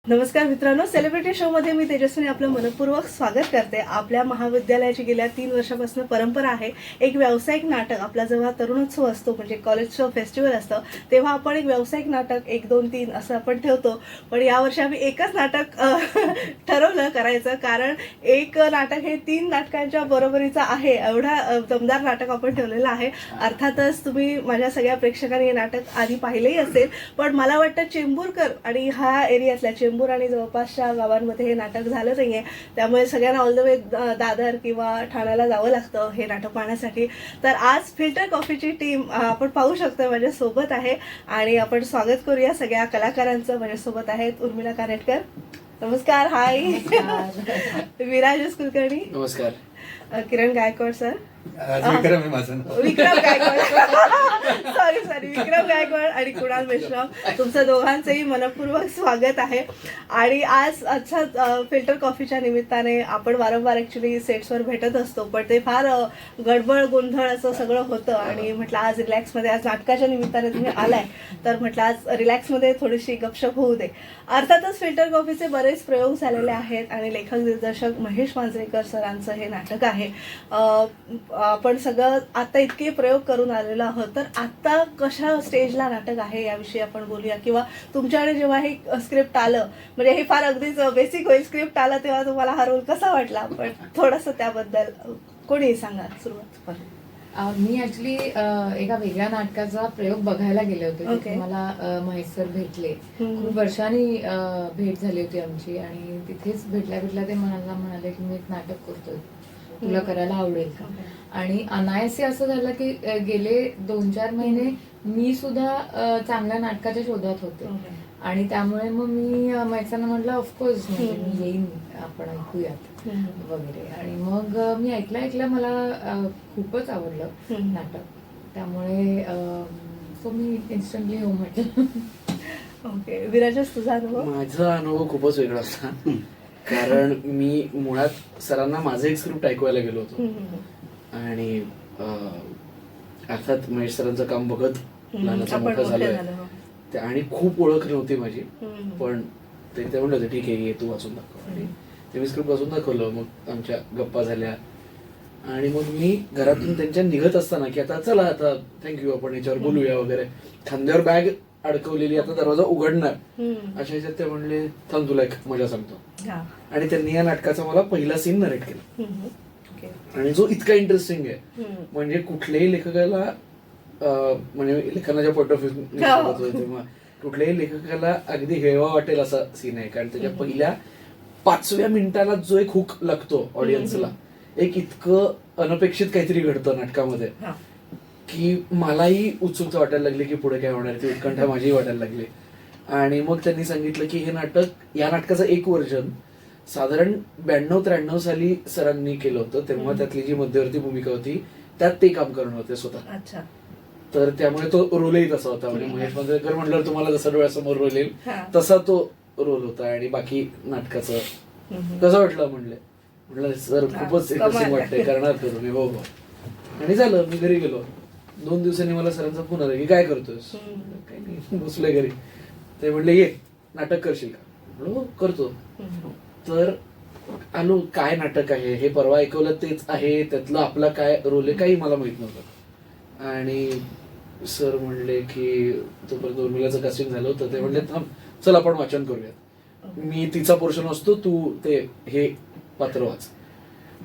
नमस्कार मित्रांनो, celebrity show मध्ये मी तेजस्विनी आपलं मनपूर्वक स्वागत करते. आपल्या महाविद्यालयाची गेल्या 3 वर्षापासून परंपरा आहे. एक व्यावसायिक नाटक आपला जेव्हा तरुणोत्सव असतो म्हणजे कॉलेज शो फेस्टिवल असतं तेव्हा आपण एक व्यावसायिक नाटक 1, 2, 3 असं आपण ठेवतो. पण यावर्षी आम्ही एकच नाटक ठरवलं करायचं, कारण एक नाटक हे 3 नाटकांच्या बरोबरीचं आहे. एवढा दमदार नाटक आपण ठेवलेलं आहे. अर्थातच तुम्ही माझ्या सगळ्या प्रेक्षकांनी हे नाटक आधी पाहिलंही असेल, पण मला वाटतं चेंबूरकर आणि हा एरियातल्या चेंबूर आणि जवळपासच्या गावांमध्ये हे नाटक झालं नाहीये. त्यामुळे सगळ्यांना ऑल द वे दादर किंवा ठाण्याला जावं लागतं हे नाटक पाहण्यासाठी. तर आज फिल्टर कॉफीची टीम आपण पाहू शकतो माझ्यासोबत आहे आणि आपण स्वागत करूया सगळ्या कलाकारांचं. माझ्यासोबत आहेत उर्मिला कानेटकर, नमस्कार. हाय. विराज कुलकर्णी, नमस्कार. किरण गायकवाड सर, विक्रम गायकवाड सॉरी विक्रम गायकवाड आणि कुणाल मेश्राम, तुमचं दोघांचंही मनपूर्वक स्वागत आहे. आणि आज अच्छा फिल्टर कॉफीच्या निमित्ताने आपण वारंवार ऍक्च्युली सेट्सवर भेटत असतो, पण ते फार गडबड गोंधळ असं सगळं होतं आणि म्हटलं आज रिलॅक्समध्ये, आज नाटकाच्या निमित्ताने तुम्ही आलाय तर म्हटलं आज रिलॅक्समध्ये थोडीशी गपशप होऊ दे. अर्थातच फिल्टर कॉफीचे बरेच प्रयोग झालेले आहेत आणि लेखक दिग्दर्शक महेश मांजरेकर सरांचं हे नाटक आहे. आपण सगळं आता इतके प्रयोग करून आलेलो आहोत, तर आता कशा स्टेजला नाटक आहे याविषयी आपण बोलूया. किंवा तुमच्याकडे जेव्हा हे स्क्रिप्ट आलं, म्हणजे हे फार अगदीच बेसिक होईल, स्क्रिप्ट आला तेव्हा तुम्हाला हा रोल कसा वाटला, पण थोडंसं त्याबद्दल कोणी सांगा सुरुवात. मी ऍक्च्युली एका वेगळ्या नाटकाचा प्रयोग बघायला गेले होते. Okay. मला महेश सर भेटले, खूप वर्षांनी भेट झाली होती आमची आणि तिथेच भेटल्या ते म्हणाले की मी एक नाटक करतोय, तुला करायला आवडेल का. आणि अनायासे असं झालं की गेले 2-4 महिने मी सुद्धा चांगल्या नाटकाच्या शोधात होते आणि त्यामुळे मग मी महेशांना म्हटलं ऑफकोर्स मी येईन, आपण ऐकूयात वगैरे. आणि मग मी ऐकलं मला खूपच आवडलं नाटक, त्यामुळे मी इन्स्टंटली हो म्हटलं. ओके, विराजच तुझा अनुभव? माझा अनुभव खूपच वेगळा होता, कारण मी मुळात सरांना माझं एक स्क्रिप्ट ऐकवायला गेलो होतो आणि अर्थात महेश सरांचं काम बघत लहानाचा मोठा झालोय आणि खूप ओळख नव्हती माझी, पण ते म्हणलं होते ठीक आहे ये तू वाचून दाखव. आणि ते मी स्क्रिप्ट वाचून दाखवलं, मग आमच्या गप्पा झाल्या आणि मग मी घरातून त्यांच्या निघत असताना की आता चला आता थँक्यू आपण याच्यावर बोलूया वगैरे, खांद्यावर बॅग अडकवलेली, आता दरवाजा उघडणार अशा ह्याच्यात ते म्हणले थांब तुला एक मजा सांगतो. आणि त्यांनी या नाटकाचा मला पहिला सीन नरेट केला आणि जो इतका इंटरेस्टिंग आहे, म्हणजे कुठल्याही लेखकाला म्हणजे लेखनाच्या पॉइंट ऑफ व्ह्यू तेव्हा कुठल्याही लेखकाला अगदी हेवा वाटेल असा सीन आहे. कारण त्याच्या पहिल्या 5व्या मिनिटाला जो एक हुक लागतो ऑडियन्सला, एक इतकं अनपेक्षित काहीतरी घडतं नाटकामध्ये की मलाही उत्सुकता वाटायला लागली की पुढे काय होणार, ती उत्कंठा माझीही वाटायला लागली. आणि मग त्यांनी सांगितलं की हे नाटक, या नाटकाचं एक व्हर्जन साधारण 92-93 साली सरांनी केलं होतं, तेव्हा त्यातली जी मध्यवर्ती भूमिका होती त्यात ते काम करणं होते स्वतः. तर त्यामुळे तो रोलही तसा होता, म्हणजे महेश मांजरेकर म्हटल्यावर तुम्हाला जसा डोळ्यासमोर रोल येईल तसा तो रोल होता. आणि बाकी नाटकाचं कसं वाटलं म्हटलं सर खूपच इंटरेस्टिंग वाटतंय, करणार का तुम्ही? हो हो. आणि झालं, मी घरी गेलो. 2 दिवसांनी मला सरांचा फोन आला की काय करतोयस? काही नाही, बसलोय घरी. ते म्हणले ये नाटक करशील का? म्हणलं हो करतो. तर आलो, काय नाटक आहे हे परवा ऐकवलं तेच आहे, त्यातलं आपला काय रोल आहे काही मला माहित नव्हतं. आणि सर म्हणले की तोपर्यंत उर्मिलाचं कास्टिंग झालं होतं, ते म्हणले थांब चल आपण वाचन करूयात, मी तिचा पोर्शन असतो, तू ते हे पात्र वाच.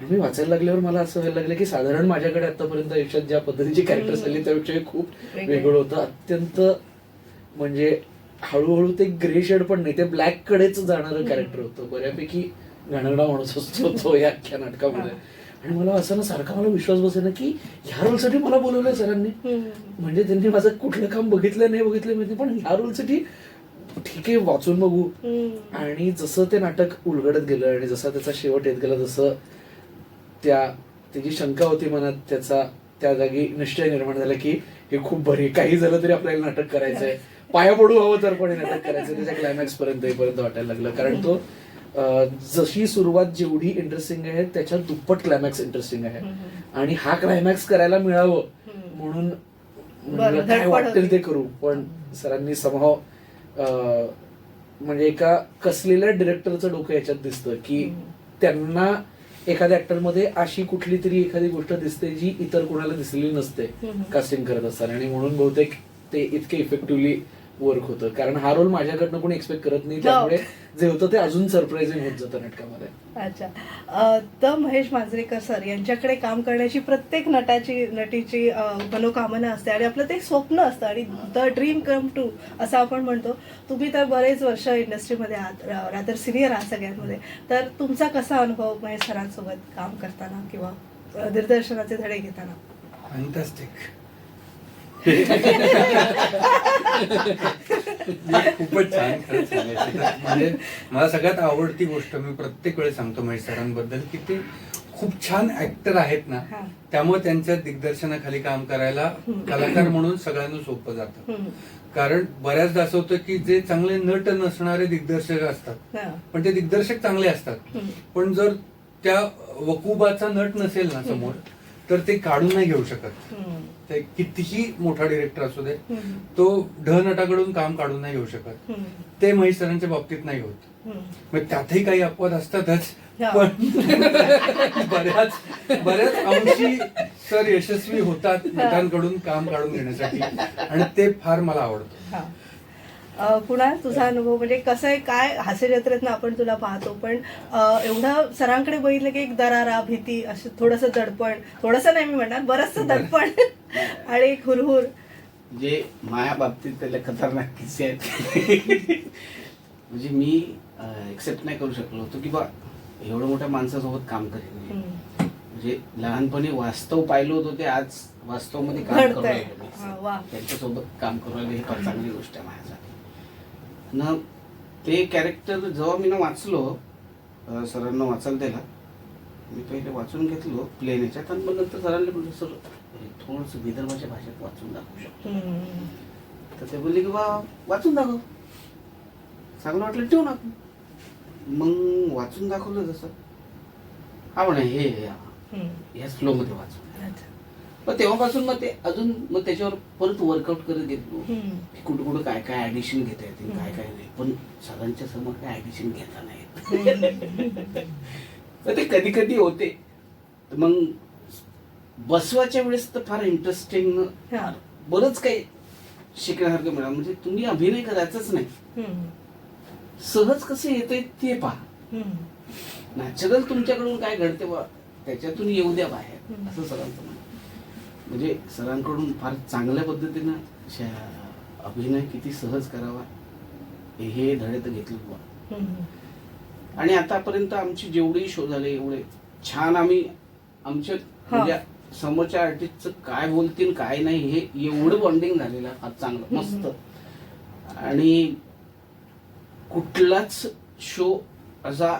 मी वाचायला लागल्यावर मला असं व्हायला लागलं की साधारण माझ्याकडे आतापर्यंत आयुष्यात ज्या पद्धतीची कॅरेक्टर्स आली त्यापेक्षा खूप वेगळं होतं. अत्यंत म्हणजे हळूहळू ते ग्रे शेड पण नाही, ते ब्लॅक कडेच जाणारं कॅरेक्टर होतं. बऱ्यापैकी घाणेरडा माणूस असतो तो या अख्ख्या नाटकामध्ये. आणि मला असं ना सारखा मला विश्वास बसेना की ह्या रोलसाठी मला बोलवलंय सरांनी. म्हणजे त्यांनी माझं कुठलं काम बघितलं नाही माहिती, पण ह्या रोलसाठी ठीक आहे वाचून बघू. आणि जसं ते नाटक उलगडत गेलं आणि जसा त्याचा शेवट येत गेला, जसं त्याची शंका होती मनात, त्याचा त्या जागी निश्चय निर्माण झाला की हे खूप बरे, काही झालं तरी आपल्याला नाटक करायचंय, पाया पडू हवं तर पण नाटक करायचं. त्याच्या क्लायमॅक्स पर्यंत वाटायला लागलं, कारण तो जशी सुरुवात जेवढी इंटरेस्टिंग आहे त्याच्या दुप्पट क्लायमॅक्स इंटरेस्टिंग आहे. आणि हा क्लायमॅक्स करायला मिळावं म्हणून काय वाटेल ते करू, पण सरांनी समहाव म्हणजे एका कसलेल्या डिरेक्टरचं डोकं याच्यात दिसतं की त्यांना एखाद्या ऍक्टर मध्ये अशी कुठली तरी एखादी गोष्ट दिसते जी इतर कोणाला दिसलेली नसते कास्टिंग करत असताना, आणि म्हणून बहुतेक ते इतके इफेक्टिव्हली वर्क होतं. कारण हा रोल माझ्याकडनं कोणी एक्सपेक्ट करत नाही, त्यामुळे जे होतं ते अजून सरप्राइझिंग होत जातं नाटकामध्ये. अच्छा. तर महेश मांजरेकर सर यांच्याकडे काम करण्याची प्रत्येक नटीची मनोकामना असते आणि आपलं ते स्वप्न असतं आणि द ड्रीम कम ट्रू असं आपण म्हणतो. तुम्ही तर बरेच वर्ष इंडस्ट्रीमध्ये आहात, रादर सिनियर आहात सगळ्यांमध्ये, तर तुमचा कसा अनुभव महेश सरांसोबत काम करताना किंवा दिग्दर्शनाचे धडे घेताना? फॅन्टास्टिक. खूपच छान, खरंच सांगायचं तर. म्हणजे मला सगळ्यात आवडती गोष्ट मी प्रत्येक वेळेस सांगतो महेश सरांबद्दल की ते खूप छान ऍक्टर आहेत ना, त्यामुळे त्यांच्या दिग्दर्शनाखाली काम करायला कलाकार म्हणून सगळ्यांना सोपं जातं. कारण बऱ्याचदा असं होतं की जे चांगले नट नसणारे दिग्दर्शक असतात पण ते दिग्दर्शक चांगले असतात, पण जर त्या वकुबाचा नट नसेल ना समोर तर ते काढून नाही घेऊ शकत. ते कितीही मोठा डिरेक्टर असू दे, तो ढ नटाकडून काम काढून नाही घेऊ शकत. ते महेश सरांच्या बाबतीत नाही होत. मग त्यातही काही अपवाद असतातच, पण बऱ्याच अंशी सर यशस्वी होतात नटांकडून काम काढून घेण्यासाठी, आणि ते फार मला आवडतं. कुणाल, तुझा अनुभव म्हणजे कसं आहे, काय हास्य जत्रेतनं आपण तुला पाहतो, पण एवढं सरांकडे बघितलं की एक दरारा, भीती, असं थोडंसं दडपण, थोडंसं नाही मी म्हणणार, बरंचसं दडपण आणि एक हुरहुर. जे माझ्या बाबतीत त्याला खतरनाक किस्से आहेत. म्हणजे मी एक्सेप्ट नाही करू शकलो होतो की बा एवढं मोठ्या माणसासोबत काम करेन. म्हणजे लहानपणी वास्तव पाहिलं होतं, ते आज वास्तवमध्ये काम करू राहिलो, त्यांच्यासोबत काम करू राहिलो, ही फार चांगली गोष्ट आहे माझ्यासाठी ना. ते कॅरेक्टर जेव्हा मी ना वाचलो, सरांना वाचायला दिला, मी पहिले वाचून घेतलो प्लेन याच्यात, आणि मग नंतर सरांना बोललो सर थोडंसं विदर्भाच्या भाषेत वाचून दाखवू शकतो. तर ते बोलले की बा वाचून दाखव. चांगलं वाटलं ठेवू ना. मग वाचून दाखवलं जसं हा म्हणा हे ह्या स्लो मध्ये वाचून. मग तेव्हापासून मग ते अजून मग त्याच्यावर परत वर्कआउट करत गेलो की कुठं कुठं काय काय ऍडिशन घेता येतील, काय काय नाही. पण सरांच्या समोर काय ऍडिशन घेता नाही. ते कधी कधी होते. मग बसवाच्या वेळेस तर फार इंटरेस्टिंग, बरंच काही शिकण्यासारखं मिळालं. म्हणजे तुम्ही अभिनय करायचंच नाही, सहज कसं येतंय ते पहा, नॅचरल तुमच्याकडून काय घडते बा त्याच्यातून येऊ द्या बाहेर, असं सरांचं म्हणणं. म्हणजे सरांकडून फार चांगल्या पद्धतीनं अभिनय किती सहज करावा हे धडे तर घेतले बा. आणि आतापर्यंत आमची जेवढे शो झाले एवढे छान आम्ही आमच्या म्हणजे समोरच्या आर्टिस्टचं काय बोलतील काय नाही हे एवढं बॉन्डिंग झालेलं फार चांगलं मस्त. आणि कुठलाच शो असा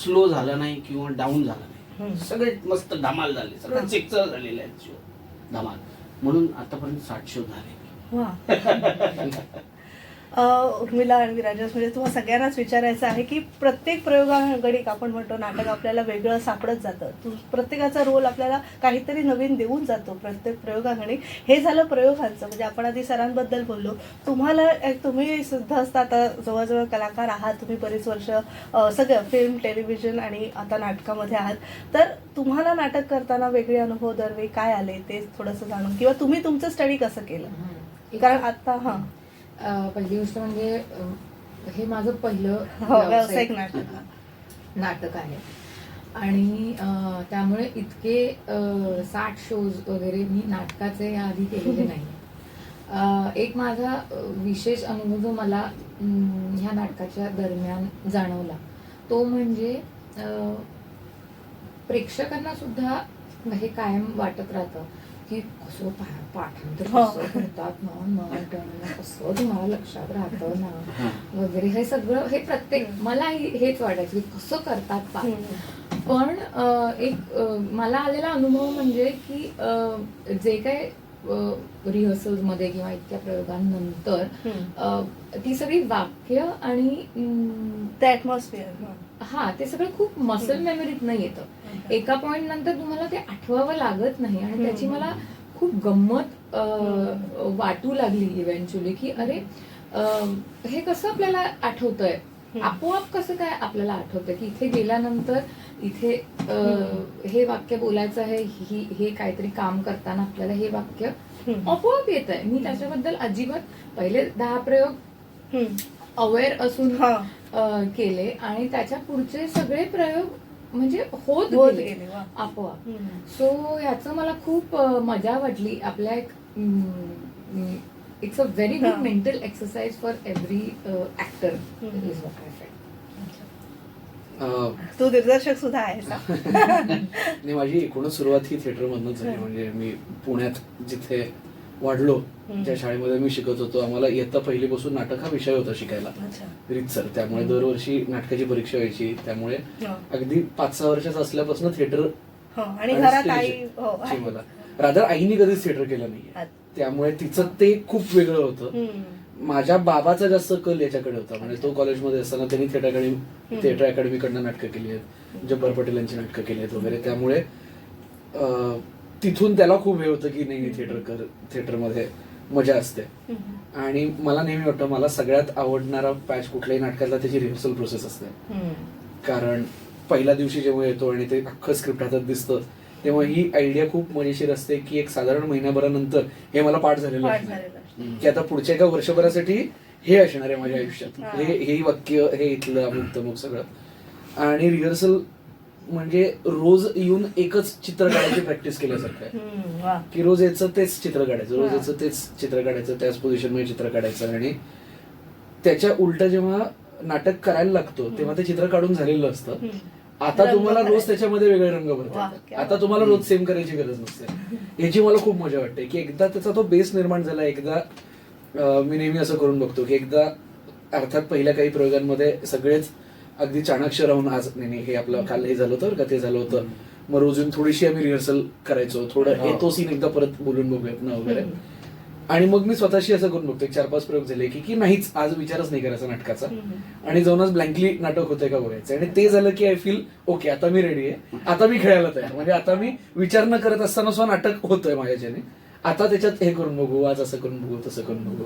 स्लो झाला नाही किंवा डाऊन झाला नाही, सगळे मस्त धमाल झाले, सगळं चिकचर झालेले आहेत शो धमाल. म्हणून आतापर्यंत 60 शो झाले. उर्मिला आणि विराजस, म्हणजे तुम्हाला सगळ्यांनाच विचारायचं आहे की प्रत्येक प्रयोगागणिक आपण म्हणतो नाटक आपल्याला वेगळं सापडत जातं, प्रत्येकाचा रोल आपल्याला काहीतरी नवीन देऊन जातो प्रत्येक प्रयोगागणिक. हे झालं प्रयोगांचं. म्हणजे आपण आधी सरांबद्दल बोललो, तुम्ही सुद्धा असता आता जवळजवळ कलाकार आहात, तुम्ही बरीच वर्ष सगळं फिल्म, टेलिव्हिजन आणि आता नाटकामध्ये आहात. तर तुम्हाला नाटक करताना वेगळे अनुभव दरवेळी काय आले ते थोडंसं जाणून, किंवा तुम्ही तुमचं स्टडी कसं केलं? कारण आता पहिली गोष्ट म्हणजे हे माझं पहिलं व्यावसायिक नाटक आहे आणि त्यामुळे इतके 60 शोज वगैरे मी नाटकाचे आधी केलेले नाही. एक माझा विशेष अनुभव जो मला ह्या नाटकाच्या दरम्यान जाणवला तो म्हणजे प्रेक्षकांना सुद्धा हे कायम वाटत राहतं की कसं पाठांतर कसं करतात ना, कसं तुम्हाला लक्षात राहतं ना वगैरे, हे सगळं हे प्रत्येक मला हेच वाटायचं की कसं करतात पाठ. पण एक मला आलेला अनुभव म्हणजे की जे काय रिहर्सल मध्ये किंवा इतक्या प्रयोगांनंतर ती सगळी वाक्य आणि ते ऍटमॉस्फिअर ते सगळं खूप मसल मेमरीत नाही येतं. एका पॉइंट नंतर तुम्हाला ते आठवावं लागत नाही आणि त्याची मला खूप गंमत वाटू लागली इव्हेंच्युअली की अरे हे कसं आपल्याला आठवतंय, आपोआप कसं काय आपल्याला आठवतं की इथे गेल्यानंतर इथे हे वाक्य बोलायचं आहे, हे काहीतरी काम करताना आपल्याला हे वाक्य आपोआप येत आहे. मी त्याच्याबद्दल अजिबात पहिले 10 प्रयोग अवेअर असून केले आणि त्याच्या पुढचे सगळे प्रयोग म्हणजे होत गेले आपोआप. सो ह्याचं मला खूप मजा वाटली. आपल्या एक it's a very good mental exercise for every actor is what I felt. तू दिग्दर्शक सुद्धा आहेस. नाही, माझी एकूणच सुरुवात ही थिएटर मधनच झाली. म्हणजे मी पुण्यात जिथे वाढलो, ज्या शाळेमध्ये मी शिकत होतो, आम्हाला इयत्ता पहिलीपासून नाटक हा विषय होता शिकायला रीतसर. त्यामुळे दरवर्षी नाटकाची परीक्षा व्हायची. त्यामुळे अगदी 5-6 वर्षाचा असल्यापासून थिएटर आणि घरात आई मला रादर आईने कधीच थिएटर केलं नाही. त्यामुळे तिचं ते खूप वेगळं होतं. माझ्या बाबाचा जास्त कल याच्याकडे होता. म्हणजे तो कॉलेजमध्ये असताना त्यांनी थिएटर अकॅडमीकडनं नाटकं केली आहेत, जब्बार पटेल यांची नाटकं केली आहेत वगैरे. त्यामुळे तिथून त्याला खूप हे होतं की नाही थिएटरमध्ये मजा असते. आणि मला नेहमी वाटतं मला सगळ्यात आवडणारा पॅच कुठल्याही नाटकातला त्याची रिहर्सल प्रोसेस असते. कारण पहिल्या दिवशी जेव्हा येतो आणि ते अख्खं स्क्रिप्ट हातात दिसतं, तेव्हा ही आयडिया खूप मजेशीर असते की एक साधारण महिन्याभरानंतर हे मला पाठ झालेलं आहे की आता पुढच्या एका वर्षभरासाठी हे असणार आहे माझ्या आयुष्यात, हे वाक्य, हे इथलं अमुक तमुक सगळं. आणि रिहर्सल म्हणजे रोज येऊन एकच चित्र काढायची प्रॅक्टिस केल्यासारखं आहे की रोज याचं तेच चित्र काढायचं, रोज याचं तेच चित्र काढायचं, त्याच पोझिशन मध्ये चित्र काढायचं. आणि त्याच्या उलट जेव्हा नाटक करायला लागतो तेव्हा ते चित्र काढून झालेलं असतं. आता तुम्हाला रोज त्याच्यामध्ये वेगळे रंग भरतात. आता तुम्हाला रोज सेम करायची गरज नसते. याची मला खूप मजा वाटते की एकदा त्याचा तो बेस निर्माण झाला. एकदा मी नेहमी असं करून बघतो की एकदा अर्थात पहिल्या काही प्रयोगांमध्ये सगळेच अगदी चाणाक्ष राहून आज नाही हे आपलं काल हे झालं होतं का ते झालं होतं, मग रोज येऊन थोडीशी आम्ही रिहर्सल करायचो, थोडं तो सीन एकदा परत बोलून बघूयात ना वगैरे. आणि मग मी स्वतःशी असं करून बघतो 4-5 प्रयोग झाले की नाहीच आज विचारच नाही करायचा नाटकाचा आणि जाऊनच ब्लँकली नाटक होतंय का बघायचं. आणि ते झालं की आय फील ओके, आता मी रेडी आहे, आता मी खेळायला तयार. म्हणजे आता मी विचार न करत असताना सुद्धा नाटक होतंय माझ्याच्याने, आता त्याच्यात हे करून बघू, आज असं करून बघू, तसं करून बघू.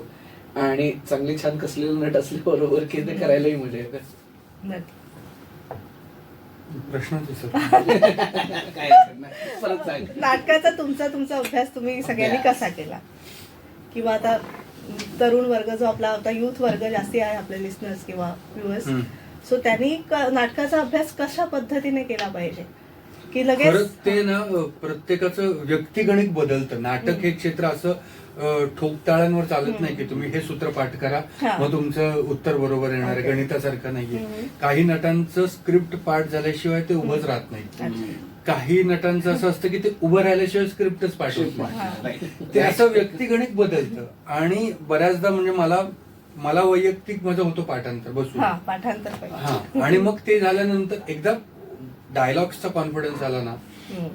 आणि चांगली छान कसलेलं नट असले बरोबर की ते करायलाही मजा येते. प्रश्न नाटकाचा तुमचा अभ्यास तुम्ही सगळ्यांनी कसा केला? किंवा आता तरुण वर्ग जो आपला होता, युथ वर्ग जास्ती आहे आपले लिस्नर्स किंवा व्ह्युअर्स, सो त्यांनी नाटकाचा अभ्यास कशा पद्धतीने केला पाहिजे की लगेच ते ना प्रत्येकाचं व्यक्तिगणिक बदलतं. नाटक हे क्षेत्र असं ठोकताळांवर चालत नाही की तुम्ही हे सूत्र पाठ करा मग तुमचं उत्तर बरोबर येणार आहे. गणितासारखं नाहीये. काही नटांचं स्क्रिप्ट पाठ झाल्याशिवाय ते उभंच राहत नाही. काही नटांचं असं असतं की ते उभं राहिल्याशिवाय स्क्रिप्टच पाठवत नाही. ते असं व्यक्तिगणिक बदलतं. आणि बऱ्याचदा म्हणजे मला वैयक्तिक माझं होतं पाठांतर बसून. आणि मग ते झाल्यानंतर एकदा डायलॉग्सचा कॉन्फिडन्स आला ना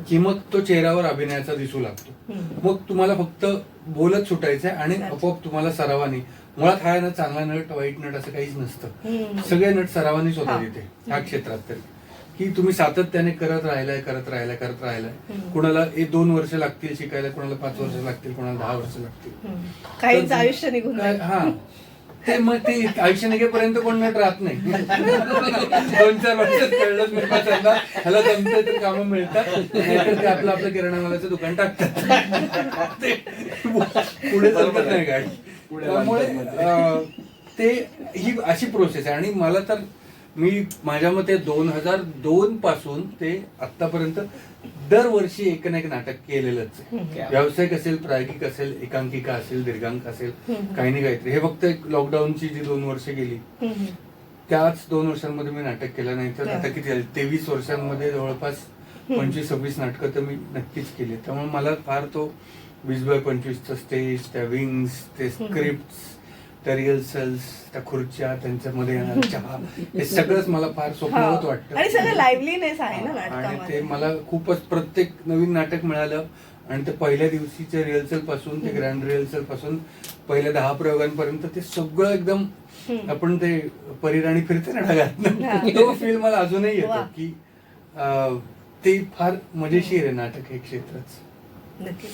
की मग तो चेहऱ्यावर अभिनयाचा दिसू लागतो. मग तुम्हाला फक्त बोलत सुटायचंय आणि आपोआप तुम्हाला सरावानी, मुळात हा ना चांगला नट वाईट नट असं काहीच नसतं. सगळे नट सरावानीच होतात इथे ह्या क्षेत्रात तरी, की तुम्ही सातत्याने करत राहिलाय. कुणाला 2 वर्ष लागतील शिकायला, कुणाला 5 वर्ष लागतील, कुणाला 10 वर्ष लागतील, काहीच आयुष्य निघून ते मग ते आयुष्य निघेपर्यंत कोण नट राहत नाही. 2-4 वर्षात कळलं ह्याला जमतं तर कामं मिळतात, नाहीतर ते आपलं किराणामालाचं दुकान टाकतात. ते पुढे चालत नाही गाडी. त्यामुळे ते ही अशी प्रोसेस आहे. आणि मला तर माझ्या मते 2002 पासून ते आतापर्यंत दरवर्षी एक ना एक नाटक केलेलंच आहे. व्यावसायिक असेल, प्रायोगिक असेल, एकांकिका असेल, दीर्घांक असेल, काही नाही काहीतरी. हे फक्त लॉकडाऊनची जी 2 वर्ष गेली त्याच 2 वर्षांमध्ये मी नाटक केलं. नाही तर आता किती झाले, 23 वर्षांमध्ये जवळपास 25-26 नाटकं तर मी नक्कीच केली. त्यामुळे मला फार तो 20x25चं स्टेज, त्या विंग्स, ते स्क्रिप्ट, त्या रिहर्सल्स, त्या खुर्च्या, त्यांच्यामध्ये येणारा चहा, हे सगळंच मला फार स्वप्नवत वाटतं. आणि सगळं लाईव्हलीनेस आहे ना आणि नाटकामध्ये. ते मला खूपच प्रत्येक नवीन नाटक मिळालं. आणि ते पहिल्या दिवशीच्या रिहर्सल पासून ते ग्रँड रिहर्सल पासून पहिल्या 10 प्रयोगांपर्यंत ते सगळं एकदम आपण ते परिराणी फिरते ना ढगात, तो फील मला अजूनही येतो की ते फार मजेशीर आहे नाटक हे क्षेत्रच. नक्कीच.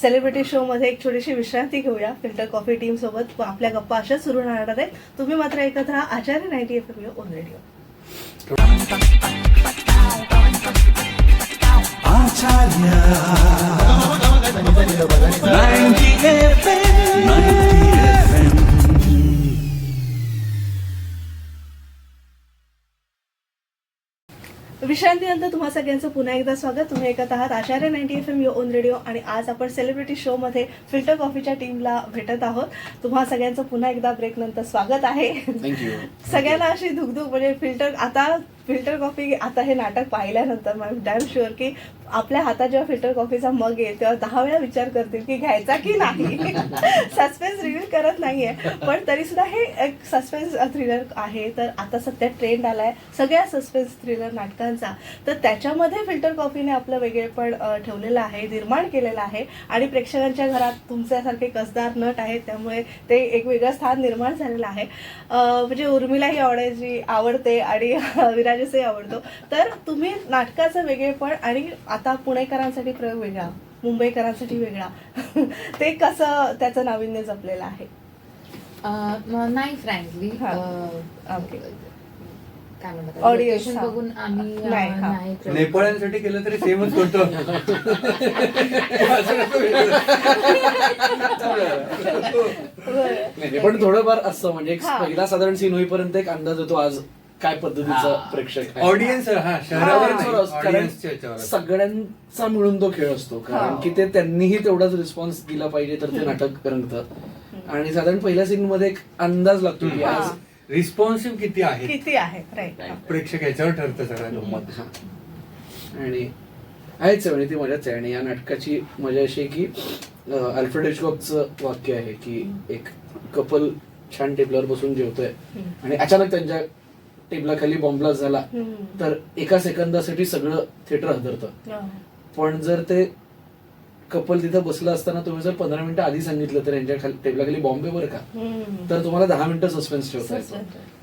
सेलिब्रिटी शो मध्ये एक छोटीशी विश्रांती घेऊया फिल्टर कॉफी टीम सोबत. आपल्या गप्पा अशाच सुरू राहणार आहेत. तुम्ही मात्र ऐकत राहा आचार्य 90 FM ऑन रेडिओ. विश्रांतीनंतर तुम्हा सगळ्यांचं पुन्हा एकदा स्वागत. तुम्ही ऐकत आहात आचार्य 90 FM ऑन रेडिओ आणि आज आपण सेलिब्रिटी शो मध्ये फिल्टर कॉफीच्या टीमला भेटत आहोत. तुम्हा सगळ्यांचं पुन्हा एकदा ब्रेक नंतर स्वागत आहे. थँक्यू. सगळ्यांना अशी धुकधुक म्हणजे फिल्टर कॉफी आता हे नाटक पाहिल्यानंतर मला डॅम शुअर की आपल्या हातात जेव्हा फिल्टर कॉफीचा मग येईल तेव्हा 10 वेळा विचार करतील की घ्यायचा की नाही. सस्पेन्स रिव्हील करत नाहीये पण तरी सुद्धा हे एक सस्पेन्स थ्रिलर आहे. तर आता सध्या ट्रेंड आलाय सगळ्या सस्पेन्स थ्रिलर नाटकांचा. तर त्याच्यामध्ये फिल्टर कॉफीने आपलं वेगळेपण ठेवलेलं आहे, निर्माण केलेलं आहे आणि प्रेक्षकांच्या घरात तुमच्यासारखे कसदार नट आहेत त्यामुळे ते एक वेगळं स्थान निर्माण झालेलं आहे. म्हणजे उर्मिलाही आवडते आणि विराजसही आवडतो. तर तुम्ही नाटकाचं वेगळेपण आणि आता पुणेकरांसाठी प्रयोग वेगळा, मुंबईकरांसाठी वेगळा, ते कसं त्याचं नाविन्य जपलेलं आहे? नाही फ्रँकली ओके. काय म्हणतात Audience, Location हा. बघून आम्ही नाही, हा. नाही प्रयोग. नेपाळ्यांसाठी केलं तरी सेमच करतो. नाही, पण थोडंफार असतं म्हणजे एक हा. पहिला साधारण सीन होईपर्यंत एक अंदाज येतो आज काय पद्धतीचा प्रेक्षक आहे. ऑडियन्स हा शहरावर नाही, कारण audience च्या याच्यावर असतं. सगळ्यांचा मिळून तो खेळ असतो कारण की ते त्यांनीही तेवढाच रिस्पॉन्स दिला पाहिजे तर ते नाटक रंगतं. आणि साधारण पहिल्या सीन मध्ये एक अंदाज लागतो की आज रिस्पॉन्सिव्ह किती आहे किती आहे. राईट. प्रेक्षक याच्यावर ठरतं सगळ्यांना मत. आणि आहेच म्हणजे ती मजाच आहे. आणि या नाटकाची मजा अशी आहे की अल्फ्रेड हिचकॉकचं वाक्य आहे की एक कपल छान टेबलवर बसून जेवतोय आणि अचानक त्यांच्या टेबलाखाली बॉम्ब ब्लास्ट झाला तर एका सेकंदासाठी सगळं थिएटर हादरतं. पण जर ते कपल तिथं बसलं असताना तुम्ही जर 15 मिनिटं आधी सांगितलं तर यांच्या टेबलाखाली बॉम्ब आहे बरं का, तर तुम्हाला 10 मिनिटं सस्पेन्स ठेवता येतो.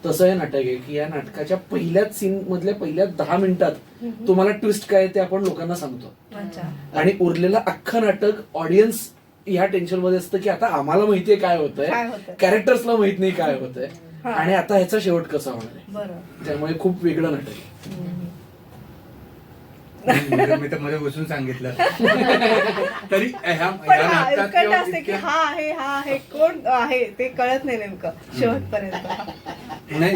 तसं हे नाटक आहे की या नाटकाच्या पहिल्याच सीन मधल्या पहिल्या 10 मिनिटात तुम्हाला ट्विस्ट काय ते आपण लोकांना सांगतो. आणि उरलेलं अख्खं नाटक ऑडियन्स ह्या टेन्शन मध्ये असतं की आता आम्हाला माहितीये काय होतंय, कॅरेक्टर्सला माहित नाही काय होतंय आणि आता ह्याचा शेवट कसा होणार आहे. त्यामुळे खूप वेगळं नाटक आहे. मी तर मध्ये बसून सांगितलं तरी उत्कंठ असते की हा आहे कोण आहे ते कळत नाही नेमकं शेवटपर्यंत. नाही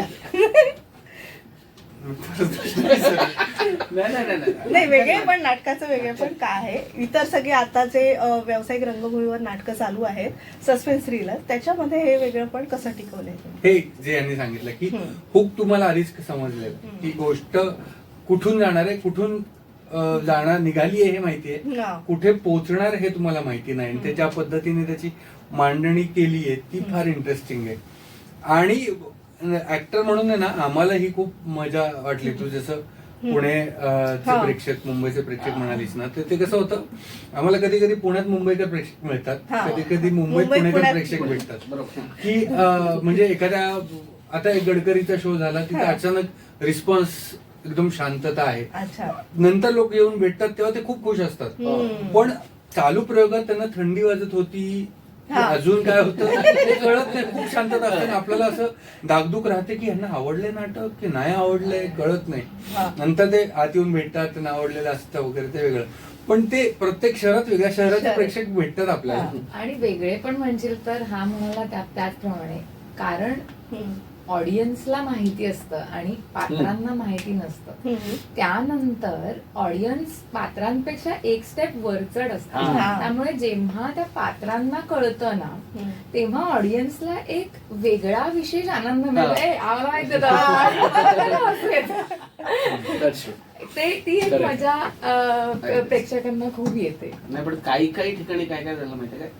नाही वेगळे पण नाटकाचं वेगळे पण काय आहे. इतर सगळे आताचे व्यावसायिक रंगभूमीवर नाटकं चालू आहेत सस्पेन्स थ्रिलर, त्याच्यामध्ये हे वेगळं पण कसं टिकवलंय? हे जे यांनी सांगितलं की हुक तुम्हाला आधीच समजलेलं की गोष्ट कुठून जाणार आहे, कुठून जाणार निघाली आहे हे माहितीये, कुठे पोहोचणार हे तुम्हाला माहिती नाही. ते ज्या पद्धतीने त्याची मांडणी केली आहे ती फार इंटरेस्टिंग आहे. आणि ऍक्टर म्हणून आहे ना आम्हाला ही खूप मजा वाटली. तू जसं पुणे प्रेक्षक मुंबईचे प्रेक्षक म्हणालीस ना, तर ते कसं होतं आम्हाला कधी कधी पुण्यात मुंबईकर प्रेक्षक मिळतात, कधी कधी मुंबईत पुणेकर प्रेक्षक भेटतात की म्हणजे एखाद्या आता एक गडकरीचा शो झाला तिथे अचानक रिस्पॉन्स एकदम शांतता आहे, नंतर लोक येऊन भेटतात तेव्हा ते खूप खुश असतात. पण चालू प्रयोगात त्यांना थंडी वाजत होती, अजून काय होतं ते कळत नाही, खूप शांतता असते. आपल्याला असं दागदुख राहते की यांना आवडले नाटक की नाही आवडलंय कळत नाही. नंतर ते आत येऊन भेटतात, त्यांना आवडलेलं असतं वगैरे ते वेगळं. पण ते प्रत्येक शहरात वेगळ्या शहराचे प्रेक्षक भेटतात आपल्याला. आणि वेगळे पण म्हणशील तर हा म्हणाला त्याचप्रमाणे कारण ऑडियन्सला माहिती असतं आणि पात्रांना माहिती नसतं. त्यानंतर ऑडियन्स पात्रांपेक्षा एक स्टेप वरचढ असतं. त्यामुळे जेव्हा त्या पात्रांना कळतं ना तेव्हा ऑडियन्सला एक वेगळा विशेष आनंद मिळतो. ती एक मजा प्रेक्षकांना खूप येते. नाही पण काही ठिकाणी काय झालं माहितीये काय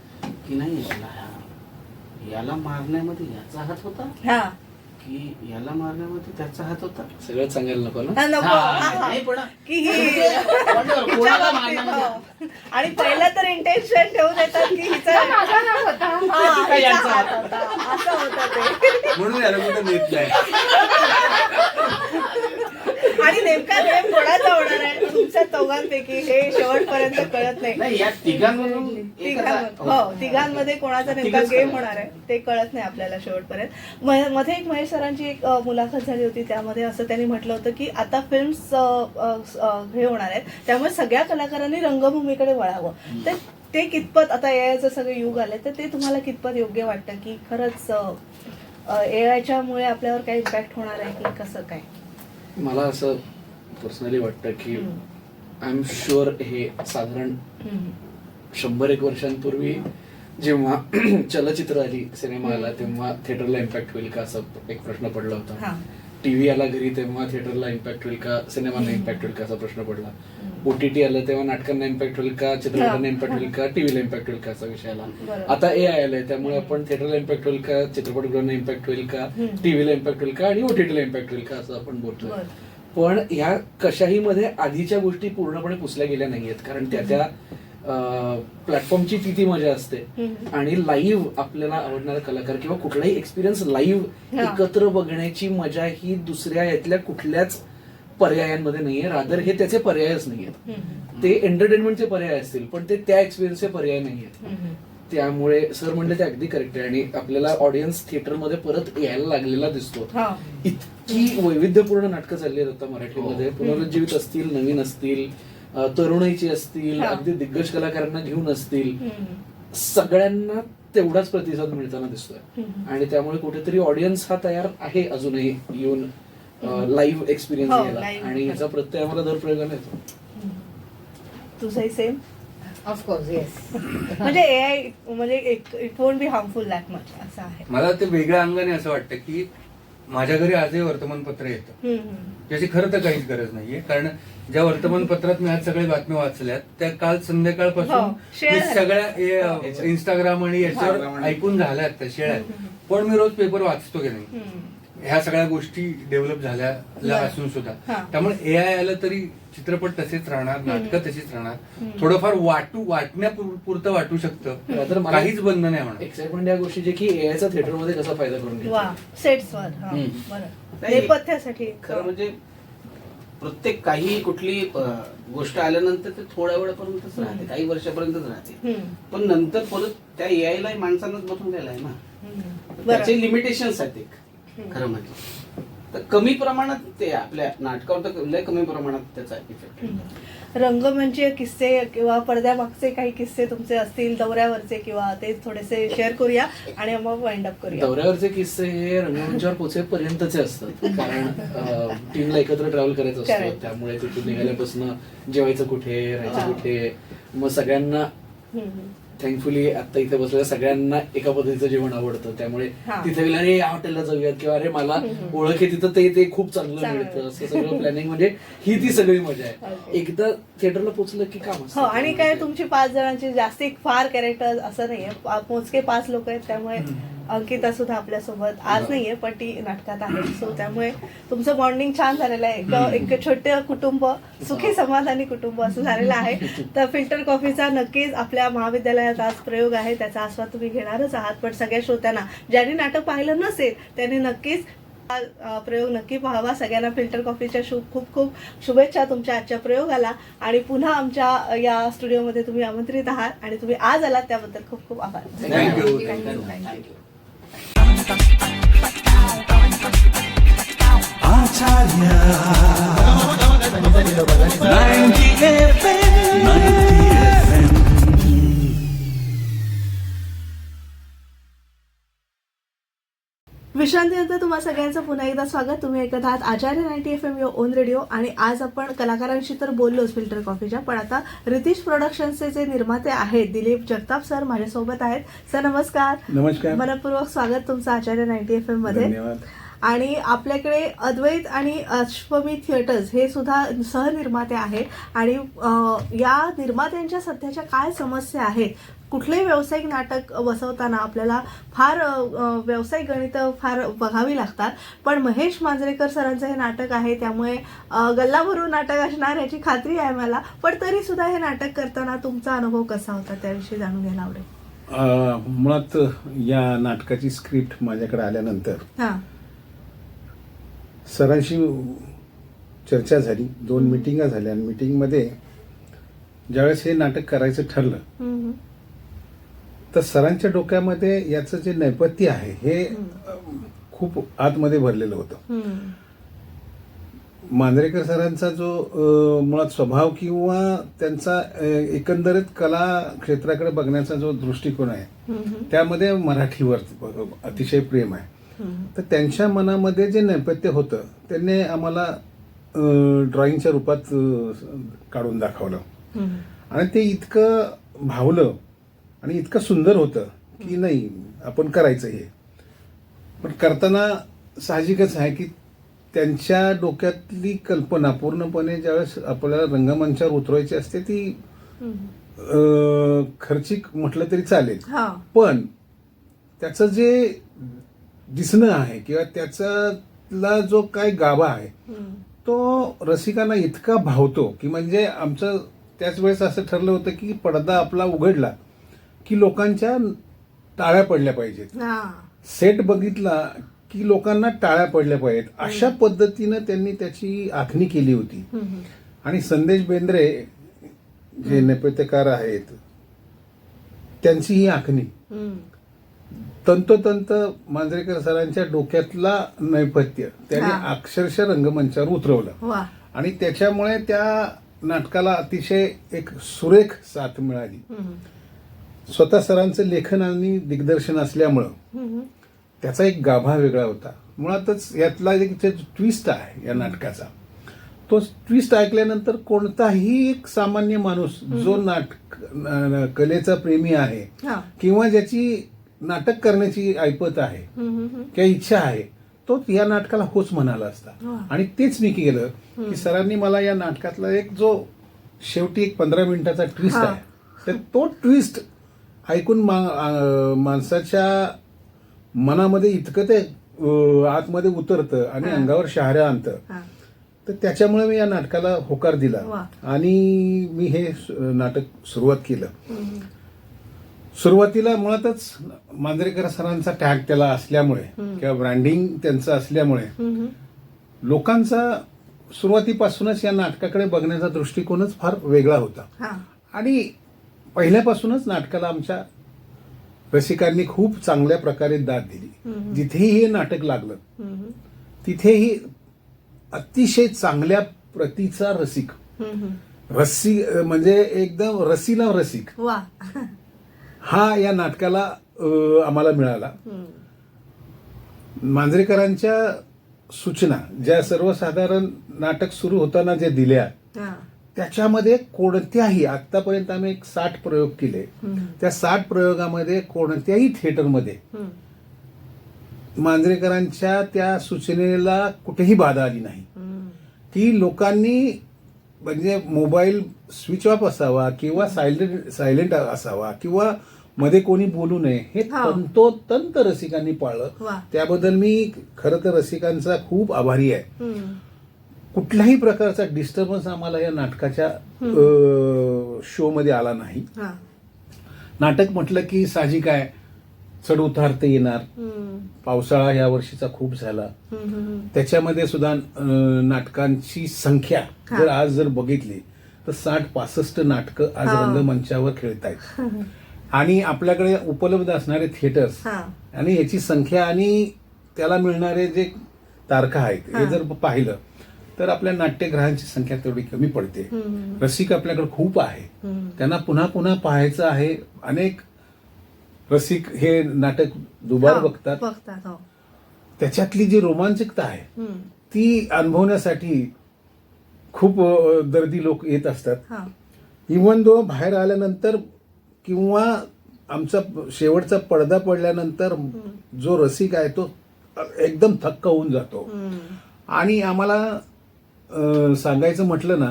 की नाही याला मारण्यामध्ये याचा हात होता की याला मारण्यामध्ये त्याचा हात होता. सगळं सांगायला नको ना. आणि पहिलं तर इंटेन्शन ठेवून येतात की हिचा होता असं होतं ते, म्हणून याला कुठं नेत नाही. आणि नेमका गेम कोणाचा होणार आहे? तुमचा तो दोघांपैकी हे शेवटपर्यंत कळत नाही. नाही या तिघांमधून एक असा- हो, तिघांमध्ये कोणाचा नेमका तिघंच गेम कळलं. होणार आहे ते कळत नाही आपल्याला शेवटपर्यंत. मध्ये एक महेश सरांची एक मुलाखत झाली होती, त्यामध्ये असं त्यांनी म्हटलं होतं की आता फिल्म्स हे होणार आहेत, त्यामुळे सगळ्या कलाकारांनी रंगभूमीकडे वळावं. तर ते कितपत आता एआयचं सगळं युग आलंय, तर ते तुम्हाला कितपत योग्य वाटतं की खरंच एआयच्या मुळे आपल्यावर काही इम्पॅक्ट होणार आहे की कसं काय? मला असं पर्सनली वाटतं की आय एम शुअर हे साधारण 100-1 वर्षांपूर्वी जेव्हा चलचित्र आली, सिनेमा आला, तेव्हा थिएटरला इम्पॅक्ट होईल का असा एक प्रश्न पडला होता. टीव्ही आला घरी तेव्हा थिएटरला इम्पॅक्ट होईल का, सिनेमांना इम्पॅक्ट होईल का असा प्रश्न पडला. ओटीटी आलं तेव्हा नाटकांना इम्पॅक्ट होईल का, चित्रपटांना इम्पॅक्ट होईल का, टीव्हीला इम्पॅक्ट होईल का असा विषय आला. आता एआय आलंय त्यामुळे आपण थिएटरला इम्पॅक्ट होईल का, चित्रपटगृहांना इम्पॅक्ट होईल का, टीव्हीला इम्पॅक्ट होईल का आणि ओटीटीला इम्पॅक्ट होईल का असं आपण बोलतोय. पण ह्या कशाही मध्ये आधीच्या गोष्टी पूर्णपणे पुसल्या गेल्या नाहीयेत, कारण त्या प्लॅटफॉर्मची ती मजा असते. आणि लाईव्ह आपल्याला आवडणारा कलाकार किंवा कुठलाही एक्सपिरियन्स लाईव्ह एकत्र बघण्याची मजा ही दुसऱ्या यातल्या कुठल्याच पर्यायांमध्ये नाहीये. रादर हे त्याचे पर्यायच नाहीयेत. ते एंटरटेनमेंटचे पर्याय असतील पण ते त्या एक्सपिरियन्सचे पर्याय नाहीयेत. त्यामुळे सर म्हणले ते अगदी करेक्ट आहे. आणि आपल्याला ऑडियन्स थिएटरमध्ये परत यायला लागलेला दिसतो. इतकी वैविध्यपूर्ण नाटकं चालली आहेत आता मराठीमध्ये, पुनरुज्जीवित असतील, नवीन असतील, तरुणाईची असतील, अगदी दिग्गज कलाकारांना घेऊन असतील, सगळ्यांना तेवढाच प्रतिसाद मिळताना दिसतोय. आणि त्यामुळे कुठेतरी ऑडियन्स हा तयार आहे अजूनही येऊन लाईव्ह एक्सपिरियन्स घ्यायला. आणि याचा प्रत्यय आम्हाला दर प्रयोगाने येतो. तुझंही सेम? Of course yes. म्हणजे एआय म्हणजे it won't be harmful that much असं आहे. मला ते वेगळ्या अंगाने असं वाटतं की माझ्या घरी आजही वर्तमानपत्र येतं, ज्याची खरं तर काहीच गरज नाहीये. कारण ज्या वर्तमानपत्रात मी आज सगळ्या बातम्या वाचल्यात त्या काल संध्याकाळपासून मी सगळ्या इंस्टाग्राम आणि याच्यावर ऐकून झाल्यात त्या शेळ्या. पण मी रोज पेपर वाचतो की नाही, ह्या सगळ्या गोष्टी डेव्हलप झाल्या असून सुद्धा. त्यामुळे एआय आलं तरी चित्रपट तसेच राहणार, नाटकं तशीच राहणार. थोडंफार वाटण्यापुरतं वाटू शकतं, काहीच बंद नाही होणार. एक्साइटमेंट या गोष्टीची की एआयचा थिएटरमध्ये कसा फायदा करून घ्यायचा. सेट्सवर नेपथ्यासाठी खरं म्हणजे प्रत्येक काही कुठली गोष्ट आल्यानंतर ते थोड्या वेळापर्यंतच राहते, काही वर्षापर्यंतच राहते. पण नंतर परत त्या एआयला माणसांनाच बसून द्यायला आहे ना, त्याचे लिमिटेशन्स आहेत. खरं म्हणजे तर कमी प्रमाणात ते आपल्या नाटकावर तर लय कमी प्रमाणात त्याचा इफेक्ट. रंगमंच किस्से किंवा पडद्यामागचे काही किस्से तुमचे असतील दौऱ्यावरचे, किंवा ते थोडेसे शेअर करूया आणि मग वाइंड अप करूया. दौऱ्यावरचे किस्से हे रंगमंचावर पोहोचेपर्यंतचे असतात, कारण टीमला एकत्र ट्रॅव्हल करायचं असतं. त्यामुळे तिथून निघाल्यापासून जेवायचं कुठे, राहायचं कुठे, मग सगळ्यांना थँकफुली आता इथे बसलेल्या सगळ्यांना एका पद्धतीचं जेवण आवडतं. त्यामुळे तिथे गेलं अरे या हॉटेलला जाऊयात, किंवा अरे मला ओळख आहे तिथं ते खूप चांगलं मिळतं, असं सगळं प्लॅनिंग. म्हणजे ही ती सगळी मजा आहे. एकदा थिएटरला पोहोचलं की काम असतं. आणि काय तुमची 5 जणांची जास्ती फार कॅरेक्टर असं नाहीये, मोजके 5 लोक आहेत. त्यामुळे अंकिता सुद्धा आपल्यासोबत आज नाहीये पण ती नाटकात आहे. सो त्यामुळे तुमचं बॉन्डिंग छान झालेलं आहे. एक छोटे कुटुंब, सुखी समाधानी कुटुंब असं झालेलं आहे. तर फिल्टर कॉफीचा नक्कीच आपल्या महाविद्यालयात आज प्रयोग आहे, त्याचा आस्वाद तुम्ही घेणारच आहात. पण सगळ्या श्रोत्यांना, ज्यांनी नाटक पाहिलं नसेल त्यांनी नक्कीच प्रयोग नक्की पाहावा. सगळ्यांना फिल्टर कॉफीच्या खूप खूप शुभेच्छा तुमच्या आजच्या प्रयोगाला. आणि पुन्हा आमच्या या स्टुडिओमध्ये तुम्ही आमंत्रित आहात आणि तुम्ही आज आलात त्याबद्दल खूप खूप आभार. थँक्यू. विश्रांतीनंतर तुम्हा सगळ्यांचं पुन्हा एकदा स्वागत. तुम्ही ऐकत आहात आचार्य 90 FM युअर ओन रेडिओ. आणि आज आपण कलाकारांशी तर बोललोच फिल्टर कॉफीच्या, पण आता रितेश प्रोडक्शनचे जे निर्माते आहेत दिलीप जगताप सर माझ्यासोबत आहेत. सर नमस्कार. नमस्कार. मनपूर्वक स्वागत तुमचं आचार्य 90 FM मध्ये. धन्यवाद. आणि आपल्याकडे अद्वैत आणि अश्वमी थिएटर्स हे सुद्धा सहनिर्माते आहेत. आणि या निर्मात्यांच्या सध्याच्या काय समस्या आहेत, कुठलंही व्यावसायिक नाटक बसवताना आपल्याला फार व्यावसायिक गणितं फार बघावी लागतात. पण महेश मांजरेकर सरांचं हे नाटक आहे त्यामुळे गल्लाभरून नाटक असणार याची खात्री आहे मला. पण तरी सुद्धा हे नाटक करताना तुमचा अनुभव कसा होता त्याविषयी जाणून घ्यायला आवडेल. मुळात या नाटकाची स्क्रिप्ट माझ्याकडे आल्यानंतर सरांशी चर्चा झाली, 2 मिटिंगा झाल्या. आणि मिटिंगमध्ये ज्यावेळेस हे नाटक करायचं ठरलं तर सरांच्या डोक्यामध्ये याचं जे नेपथ्य आहे हे खूप आतमध्ये भरलेलं होतं. मांजरेकर सरांचा जो मुळात स्वभाव किंवा त्यांचा एकंदरीत कला क्षेत्राकडे बघण्याचा जो दृष्टिकोन आहे त्यामध्ये मराठीवर अतिशय प्रेम आहे. तर त्यांच्या मनामध्ये जे नेपथ्य होतं त्यांनी आम्हाला ड्रॉइंगच्या रूपात काढून दाखवलं आणि ते इतकं भावलं आणि इतकं सुंदर होतं की नाही आपण करायचं हे. पण करताना साहजिकच आहे की त्यांच्या डोक्यातली कल्पना पूर्णपणे ज्यावेळेस आपल्याला रंगमंचावर उतरवायची असते ती खर्चिक म्हटलं तरी चालेल, पण त्याचं जे दिसणं आहे किंवा त्याचा जो काय गाभा आहे तो रसिकांना इतका भावतो की म्हणजे आमचं त्याच वेळेस असं ठरलं होतं की पडदा आपला उघडला की लोकांच्या टाळ्या पडल्या पाहिजेत, सेट बघितला की लोकांना टाळ्या पडल्या पाहिजेत, अशा पद्धतीनं त्यांनी त्याची आखणी केली होती. आणि संदेश बेंद्रे जे नेपथ्यकार आहेत त्यांची ही आखणी तंतोतंत मांजरेकर सरांच्या डोक्यातला नैपथ्य त्यांनी अक्षरशः रंगमंचावर उतरवलं आणि त्याच्यामुळे त्या नाटकाला अतिशय एक सुरेख साथ मिळाली. स्वतः सरांचं लेखन आणि दिग्दर्शन असल्यामुळं त्याचा एक गाभा वेगळा होता. मुळातच यातला एक ट्विस्ट आहे या नाटकाचा, तो ट्विस्ट ऐकल्यानंतर कोणताही एक सामान्य माणूस जो कलेचा प्रेमी आहे किंवा ज्याची नाटक करण्याची ऐपत आहे किंवा इच्छा आहे तो या नाटकाला होच म्हणाला असता. आणि तेच मी केलं की सरांनी मला या नाटकातला एक जो शेवटी एक 15 मिनिटाचा ट्विस्ट आहे तर तो ट्विस्ट ऐकून माणसाच्या मनामध्ये इतकं ते आतमध्ये उतरतं आणि अंगावर शहाऱ्या आणतं. तर त्याच्यामुळे मी या नाटकाला होकार दिला आणि मी हे नाटक सुरुवात केलं. सुरुवातीला मुळातच मांजरेकर सरांचा टॅग त्याला असल्यामुळे किंवा ब्रँडिंग त्यांचं असल्यामुळे लोकांचा सुरुवातीपासूनच या नाटकाकडे बघण्याचा दृष्टिकोनच फार वेगळा होता आणि पहिल्यापासूनच नाटकाला आमच्या रसिकांनी खूप चांगल्या प्रकारे दाद दिली. जिथेही हे नाटक लागलं तिथेही अतिशय चांगल्या प्रतीचा रसिक म्हणजे एकदम रसीला रसिक हा या नाटकाला आम्हाला मिळाला. मांजरेकरांच्या सूचना ज्या सर्वसाधारण नाटक सुरू होताना जे दिल्या त्याच्यामध्ये कोणत्याही आतापर्यंत आम्ही एक 60 प्रयोग केले, त्या 60 प्रयोगामध्ये कोणत्याही थिएटरमध्ये मांजरेकरांच्या त्या सूचनेला कुठेही बाधा आली नाही. की लोकांनी म्हणजे मोबाईल स्विच ऑफ असावा किंवा सायलेंट असावा किंवा मध्ये कोणी बोलू नये हे तंतोतंत रसिकांनी पाळलं. त्याबद्दल मी खरं तर रसिकांचा खूप आभारी आहे. कुठल्याही प्रकारचा डिस्टर्बन्स आम्हाला या नाटकाच्या शो मध्ये आला नाही. नाटक म्हटलं की साहजिक आहे चढ उतार ते येणार. पावसाळा या वर्षीचा खूप झाला, त्याच्यामध्ये सुद्धा नाटकांची संख्या जर बघितली तर 60-65 नाटकं आज रंगमंचावर खेळतायत आणि आपल्याकडे उपलब्ध असणारे थिएटर्स आणि याची संख्या आणि त्याला मिळणारे जे तारखा आहेत हे जर पाहिलं तर आपल्या नाट्यगृहांची संख्या तेवढी कमी पडते. रसिक आपल्याकडे खूप आहे, त्यांना पुन्हा पुन्हा पाहायचं आहे. अनेक रसिक हे नाटक दुबार बघतात. त्याच्यातली जी रोमांचकता आहे ती अनुभवण्यासाठी खूप दर्दी लोक येत असतात. इव्हन दो बाहेर आल्यानंतर किंवा आमचा शेवटचा पडदा पडल्यानंतर जो रसिक आहे तो एकदम थक्क होऊन जातो. आणि आम्हाला सांगायचं म्हटलं ना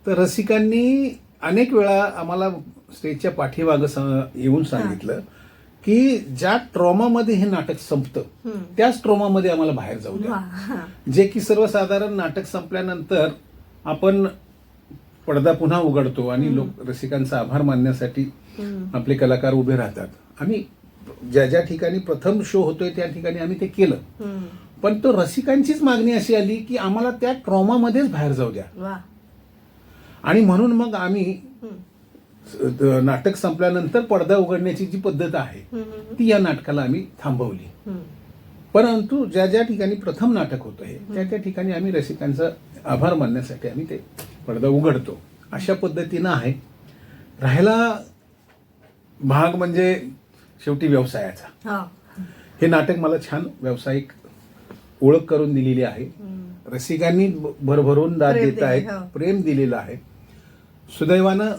तर रसिकांनी अनेक वेळा आम्हाला स्टेजच्या पाठीमागं येऊन सांगितलं की ज्या ट्रॉमामध्ये हे नाटक संपतं त्याच ट्रॉमामध्ये आम्हाला बाहेर जाऊ द्या. जे की सर्वसाधारण नाटक संपल्यानंतर आपण पडदा पुन्हा उघडतो आणि लोक रसिकांचा आभार मानण्यासाठी आपले कलाकार उभे राहतात. आम्ही ज्या ज्या ठिकाणी प्रथम शो होतोय त्या ठिकाणी आम्ही ते केलं, पण तो रसिकांचीच मागणी अशी आली की आम्हाला त्या ट्रॉमामध्येच बाहेर जाऊ द्या. आणि म्हणून मग आम्ही नाटक संपल्यानंतर पडदा उघडण्याची जी पद्धत आहे ती या नाटकाला आम्ही थांबवली. परंतु ज्या ज्या ठिकाणी प्रथम नाटक होतं हे त्या त्या ठिकाणी आम्ही रसिकांचा आभार मानण्यासाठी आम्ही ते पडदा उघडतो. अशा पद्धतीनं आहे. राहिला भाग म्हणजे शेवटी व्यवसायाचा. हे नाटक मला छान व्यावसायिक ओळख करून दिलेली आहे. रसिकांनी भरभरून दाद प्रेम देत आहेत, दिले, हो. प्रेम दिलेलं आहे. सुदैवानं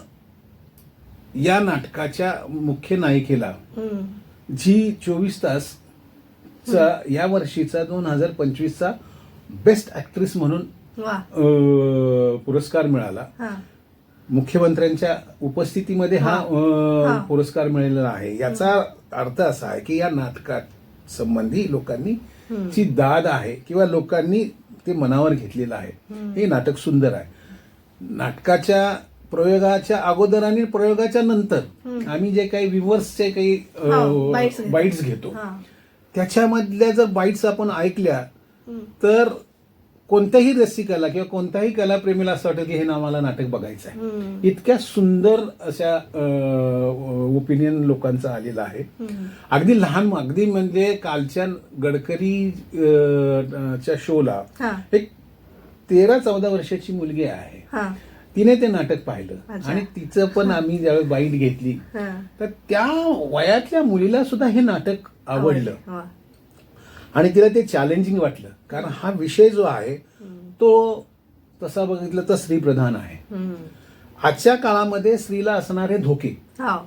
या नाटकाच्या मुख्य नायिकेला जी 24 तास या वर्षीचा 2025चा बेस्ट ऍक्ट्रेस म्हणून वा. पुरस्कार मिळाला. हा. मुख्यमंत्र्यांच्या उपस्थितीमध्ये हा हा. पुरस्कार मिळालेला आहे. याचा अर्थ असा आहे की या नाटकात संबंधी लोकांनी ची दाद आहे किंवा लोकांनी ते मनावर घेतलेलं आहे. हे नाटक सुंदर आहे. नाटकाच्या प्रयोगाच्या अगोदर आणि प्रयोगाच्या नंतर आम्ही जे काही व्ह्युअर्सचे काही bites घेतो. बाईट्स घेतो हा. त्याच्यामधल्या जर बाईट्स आपण ऐकल्या तर कोणत्याही रसिकाला किंवा कोणत्याही कलाप्रेमीला असं वाटेल की हे आम्हाला नाटक बघायचं आहे. इतक्या सुंदर अशा ओपिनियन लोकांचा आलेला आहे. अगदी लहान, अगदी म्हणजे कालच्या गडकरी च्या शोला हा. एक 13-14 वर्षाची मुलगी आहे. हा. तिने ते नाटक पाहिलं अच्छा. आणि तिचं पण आम्ही ज्यावेळी बाईट घेतली हा. तर त्या वयातल्या मुलीला सुद्धा हे नाटक आवडलं वा. आणि तिला ते चॅलेंजिंग वाटलं. कारण हा विषय जो आहे तो तसा बघितलं तर स्त्रीप्रधान आहे. आजच्या काळामध्ये स्त्रीला असणारे धोके हा.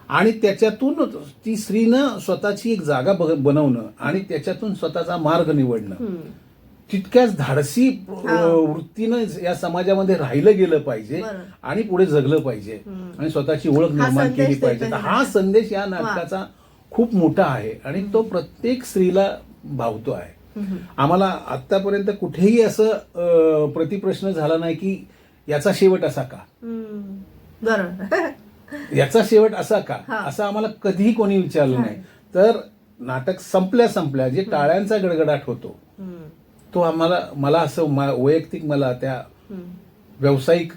आणि त्याच्यातून ती स्त्रीनं स्वतःची एक जागा बनवणं आणि त्याच्यातून स्वतःचा मार्ग निवडणं तितक्याच धाडसी वृत्तीनं या समाजामध्ये राहिलं गेलं पाहिजे बरं. आणि पुढे जगलं पाहिजे आणि स्वतःची ओळख हा निर्माण संदेश केली पाहिजे. देतोय तर हा हा नाटक. संदेश या नाटकाचा खूप मोठा आहे आणि तो प्रत्येक स्त्रीला भावतो आहे. आम्हाला आतापर्यंत कुठेही असं प्रतिप्रश्न झाला नाही की याचा शेवट असा का, बरोबर. याचा शेवट असा का, हा. असं आम्हाला कधीही कोणी विचारलं नाही. तर नाटक संपल्या जे टाळ्यांचा गडगडाट होतो तो मला असं वैयक्तिक मला त्या व्यावसायिक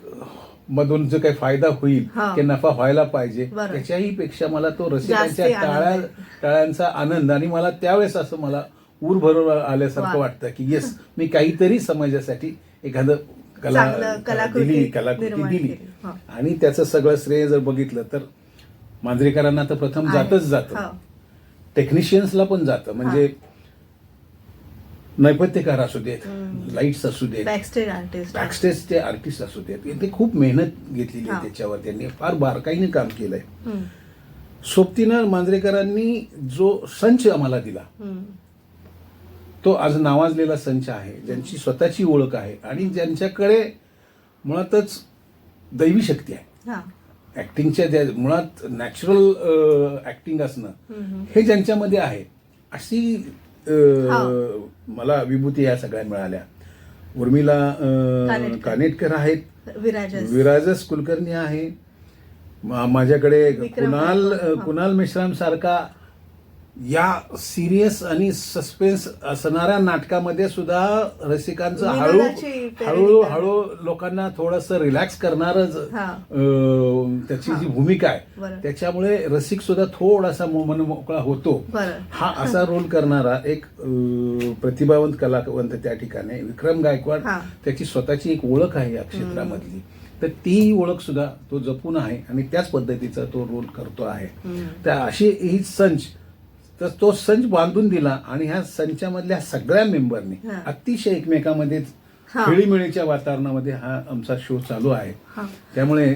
मधून जो काही फायदा होईल हा. की नफा व्हायला पाहिजे बरं. त्याच्याही पेक्षा मला तो रसिकांच्या जास्ती आनंद आहे. टाळ्यांचा आनंद आणि मला त्यावेळेस असं मला ऊर भरून आल्यासारखं वा. वाटतं की येस मी काहीतरी समाजासाठी एखादं चांगलं कलाकृती निर्माण दिली. केली. हा. आणि त्याचं सगळं श्रेय जर बघितलं तर मांजरेकरांना तर प्रथम आहे. जातच जातं, हा. टेक्निशियन्सला पण जातं. म्हणजे नैपथ्यकार असू देत, लाईट्स असू देत, बॅकस्टेज आर्टिस्ट. बॅकस्टेजचे आर्टिस्ट असू देत, ते खूप मेहनत घेतलेली हा. आहे त्याच्यावर. त्यांनी फार बारकाईने काम केलंय. सोबतीनं मांजरेकरांनी जो संच आम्हाला दिला तो आज नावाजलेला संच आहे, ज्यांची स्वतःची ओळख आहे आणि ज्यांच्याकडे मुळातच दैवी शक्ती आहे. हा. ऍक्टिंगच्या मुळात नॅचरल ऍक्टिंग असणं हे ज्यांच्यामध्ये आहे अशी मला विभूती या सगळ्या मिळाल्या. उर्मिला कानेटकर आहेत, विराजस कुलकर्णी आहे, माझ्याकडे कुणाल मेश्राम सारखा या सिरियस आणि सस्पेन्स असणाऱ्या नाटकामध्ये सुद्धा रसिकांचं हळूहळू लोकांना थोडस रिलॅक्स करणारच त्याची जी भूमिका आहे त्याच्यामुळे रसिक सुद्धा थोडासा मनमोकळा होतो. हा असा रोल करणारा एक प्रतिभावंत कलावंत त्या ठिकाणी विक्रम गायकवाड, त्याची स्वतःची एक ओळख आहे या क्षेत्रामधली. तर ती ओळख सुद्धा तो जपून आहे आणि त्याच पद्धतीचा तो रोल करतो आहे. तर अशी ही संच, तर तो संच बांधून दिला आणि ह्या संचामधल्या सगळ्या मेंबरनी अतिशय एकमेकांमध्ये खेळीमेळीच्या वातावरणामध्ये हा आमचा शो चालू आहे. त्यामुळे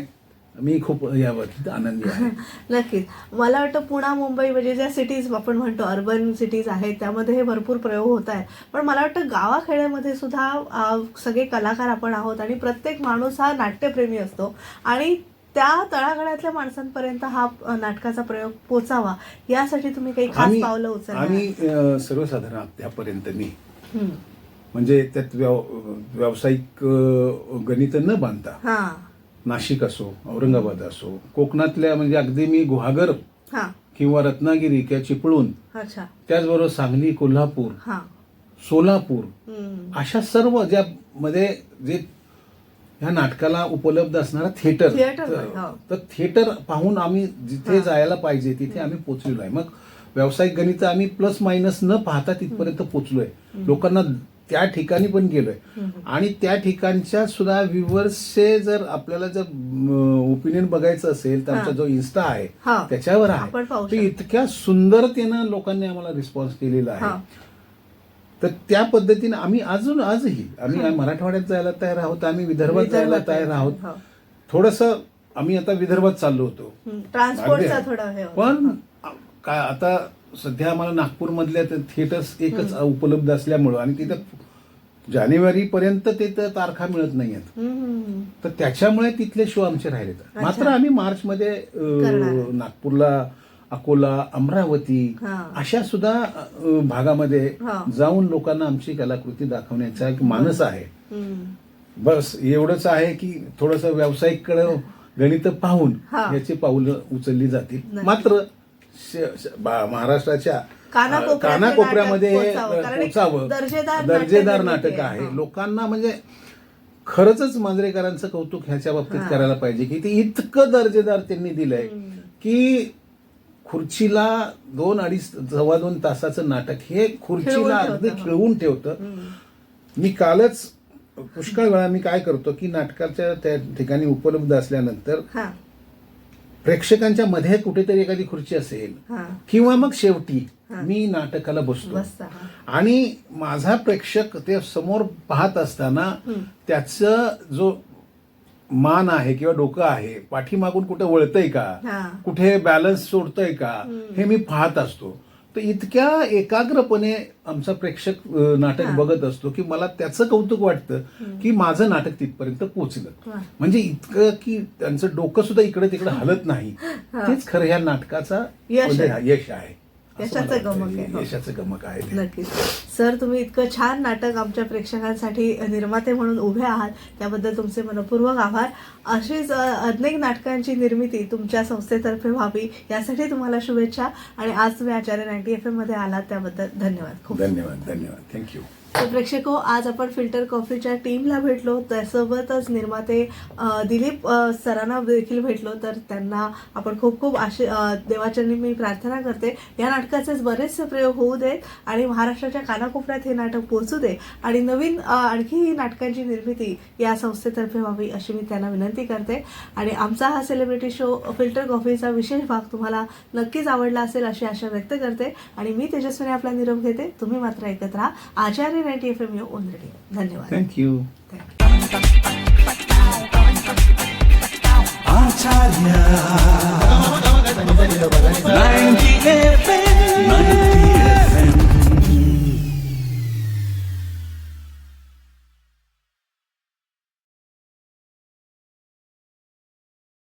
मी खूप याबाबतीत आनंदी आहे. नक्कीच. मला वाटतं पुणा, मुंबई म्हणजे ज्या सिटीज आपण म्हणतो अर्बन सिटीज आहेत त्यामध्ये हे भरपूर प्रयोग होत आहेत. पण मला वाटतं गावाखेड्यामध्ये सुद्धा सगळे कलाकार आपण आहोत आणि प्रत्येक माणूस हा नाट्यप्रेमी असतो आणि त्या तळागाळातल्या माणसांपर्यंत हा नाटकाचा प्रयोग पोचावा यासाठी तुम्ही काही खास पावलं उचलली? आम्ही सर्वसाधारण त्यापर्यंत मी म्हणजे त्यात व्यावसायिक गणित न बांधता नाशिक असो, औरंगाबाद असो, कोकणातल्या म्हणजे अगदी मी गुहागर किंवा रत्नागिरी किंवा चिपळूण, त्याचबरोबर सांगली, कोल्हापूर, सोलापूर अशा सर्व ज्यामध्ये जे ह्या नाटकाला उपलब्ध असणारा थिएटर. थिएटर आहे, हो. तर थिएटर पाहून आम्ही जिथे जायला पाहिजे तिथे आम्ही पोहोचलेलो आहे. मग व्यावसायिक गणित आम्ही प्लस मायनस न पाहता तिथपर्यंत पोहोचलोय. लोकांना त्या ठिकाणी पण गेलोय आणि त्या ठिकाणच्या सुद्धा व्ह्युअर्सचे जर आपल्याला जर ओपिनियन बघायचं असेल तर आमचा जो इन्स्टा आहे हा. त्याच्यावर आपण आहे. पाहू ते शकतो. इतक्या सुंदरतेनं लोकांनी आम्हाला रिस्पॉन्स केलेला हा. आहे. तर त्या पद्धतीने आम्ही आजही आम्ही मराठवाड्यात जायला तयार आहोत, आम्ही विदर्भात जायला तयार आहोत. हो. थोडस आम्ही आता विदर्भात चाललो होतो. ट्रान्सपोर्टचा अगदी. थोडा हे होता. पण काय आता सध्या आम्हाला नागपूरमधल्या थिएटर्स एकच उपलब्ध असल्यामुळं आणि तिथं जानेवारी पर्यंत तिथं तारखा मिळत नाहीयेत. तर त्याच्यामुळे तिथले शो आमचे राहिलेत. अच्छा. मात्र आम्ही मार्च मध्ये करणार. नागपूरला, अकोला, अमरावती हा. अशा सुद्धा भागामध्ये हा. जाऊन लोकांना आमची कलाकृती दाखवण्याचा एक मानस आहे. हम्म. बस एवढंच आहे की थोडस व्यावसायिककडे गणित पाहून हा. याची पाऊलं उचलली जातील. नक्की. मात्र महाराष्ट्राच्या कानाकोपऱ्यामध्ये पोचावं, दर्जेदार नाटक आहे. लोकांना म्हणजे खरंच मांजरेकरांचं कौतुक ह्याच्या बाबतीत करायला पाहिजे की ते इतकं दर्जेदार त्यांनी दिलंय की खुर्चीला 2-2.5 तासाचं नाटक हे खुर्चीला अगदी खिळवून ठेवतं. मी कालच पुष्कळ वेळा मी काय करतो की नाटकाच्या त्या ठिकाणी उपलब्ध असल्यानंतर प्रेक्षकांच्या मध्ये कुठेतरी एखादी खुर्ची असेल किंवा मग शेवटी मी नाटकाला बसतो आणि माझा प्रेक्षक ते समोर पाहत असताना त्याचं जो मान आहे किंवा डोकं आहे पाठीमागून कुठे वळतंय का, कुठे बॅलन्स सोडतंय का, हे मी पाहत असतो. तर इतक्या एकाग्रपणे आमचा प्रेक्षक नाटक बघत असतो की मला त्याचं कौतुक वाटतं की माझं नाटक तिथपर्यंत पोहोचलं. म्हणजे इतकं की त्यांचं डोकं सुद्धा इकडे तिकडे हलत नाही. तेच खरं ह्या नाटकाचा यश आहे. यशाचं गमक आहे. यशाचं गमक आहे. नक्कीच सर, तुम्ही इतकं छान नाटक आमच्या प्रेक्षकांसाठी निर्माते म्हणून उभे आहात त्याबद्दल तुमचे मनपूर्वक आभार. अशीच अनेक नाटकांची निर्मिती तुमच्या संस्थेतर्फे व्हावी यासाठी तुम्हाला शुभेच्छा. आणि आज तुम्ही आचार्य 90 FM मध्ये आलात त्याबद्दल धन्यवाद. खूप धन्यवाद. थँक्यू. तर प्रेक्षको, आज आपण फिल्टर कॉफीच्या टीमला भेटलो, त्यासोबतच निर्माते दिलीप सरांना देखील भेटलो. तर त्यांना आपण खूप खूप देवाचरणी मी प्रार्थना करते या नाटकाचेच बरेचसे प्रयोग होऊ देत आणि महाराष्ट्राच्या कानाकोपऱ्यात हे नाटक पोहोचू दे आणि नवीन आणखी नाटकांची निर्मिती या संस्थेतर्फे व्हावी अशी मी त्यांना विनंती करते. आणि आमचा हा सेलिब्रिटी शो फिल्टर कॉफीचा विशेष भाग तुम्हाला नक्कीच आवडला असेल अशी आशा व्यक्त करते. आणि मी तेजस्विनी आपला निरोप घेते. तुम्ही मात्र ऐकत राहा आचार्य 90 FM ओनली. धन्यवाद. थँक्यू. आचार्य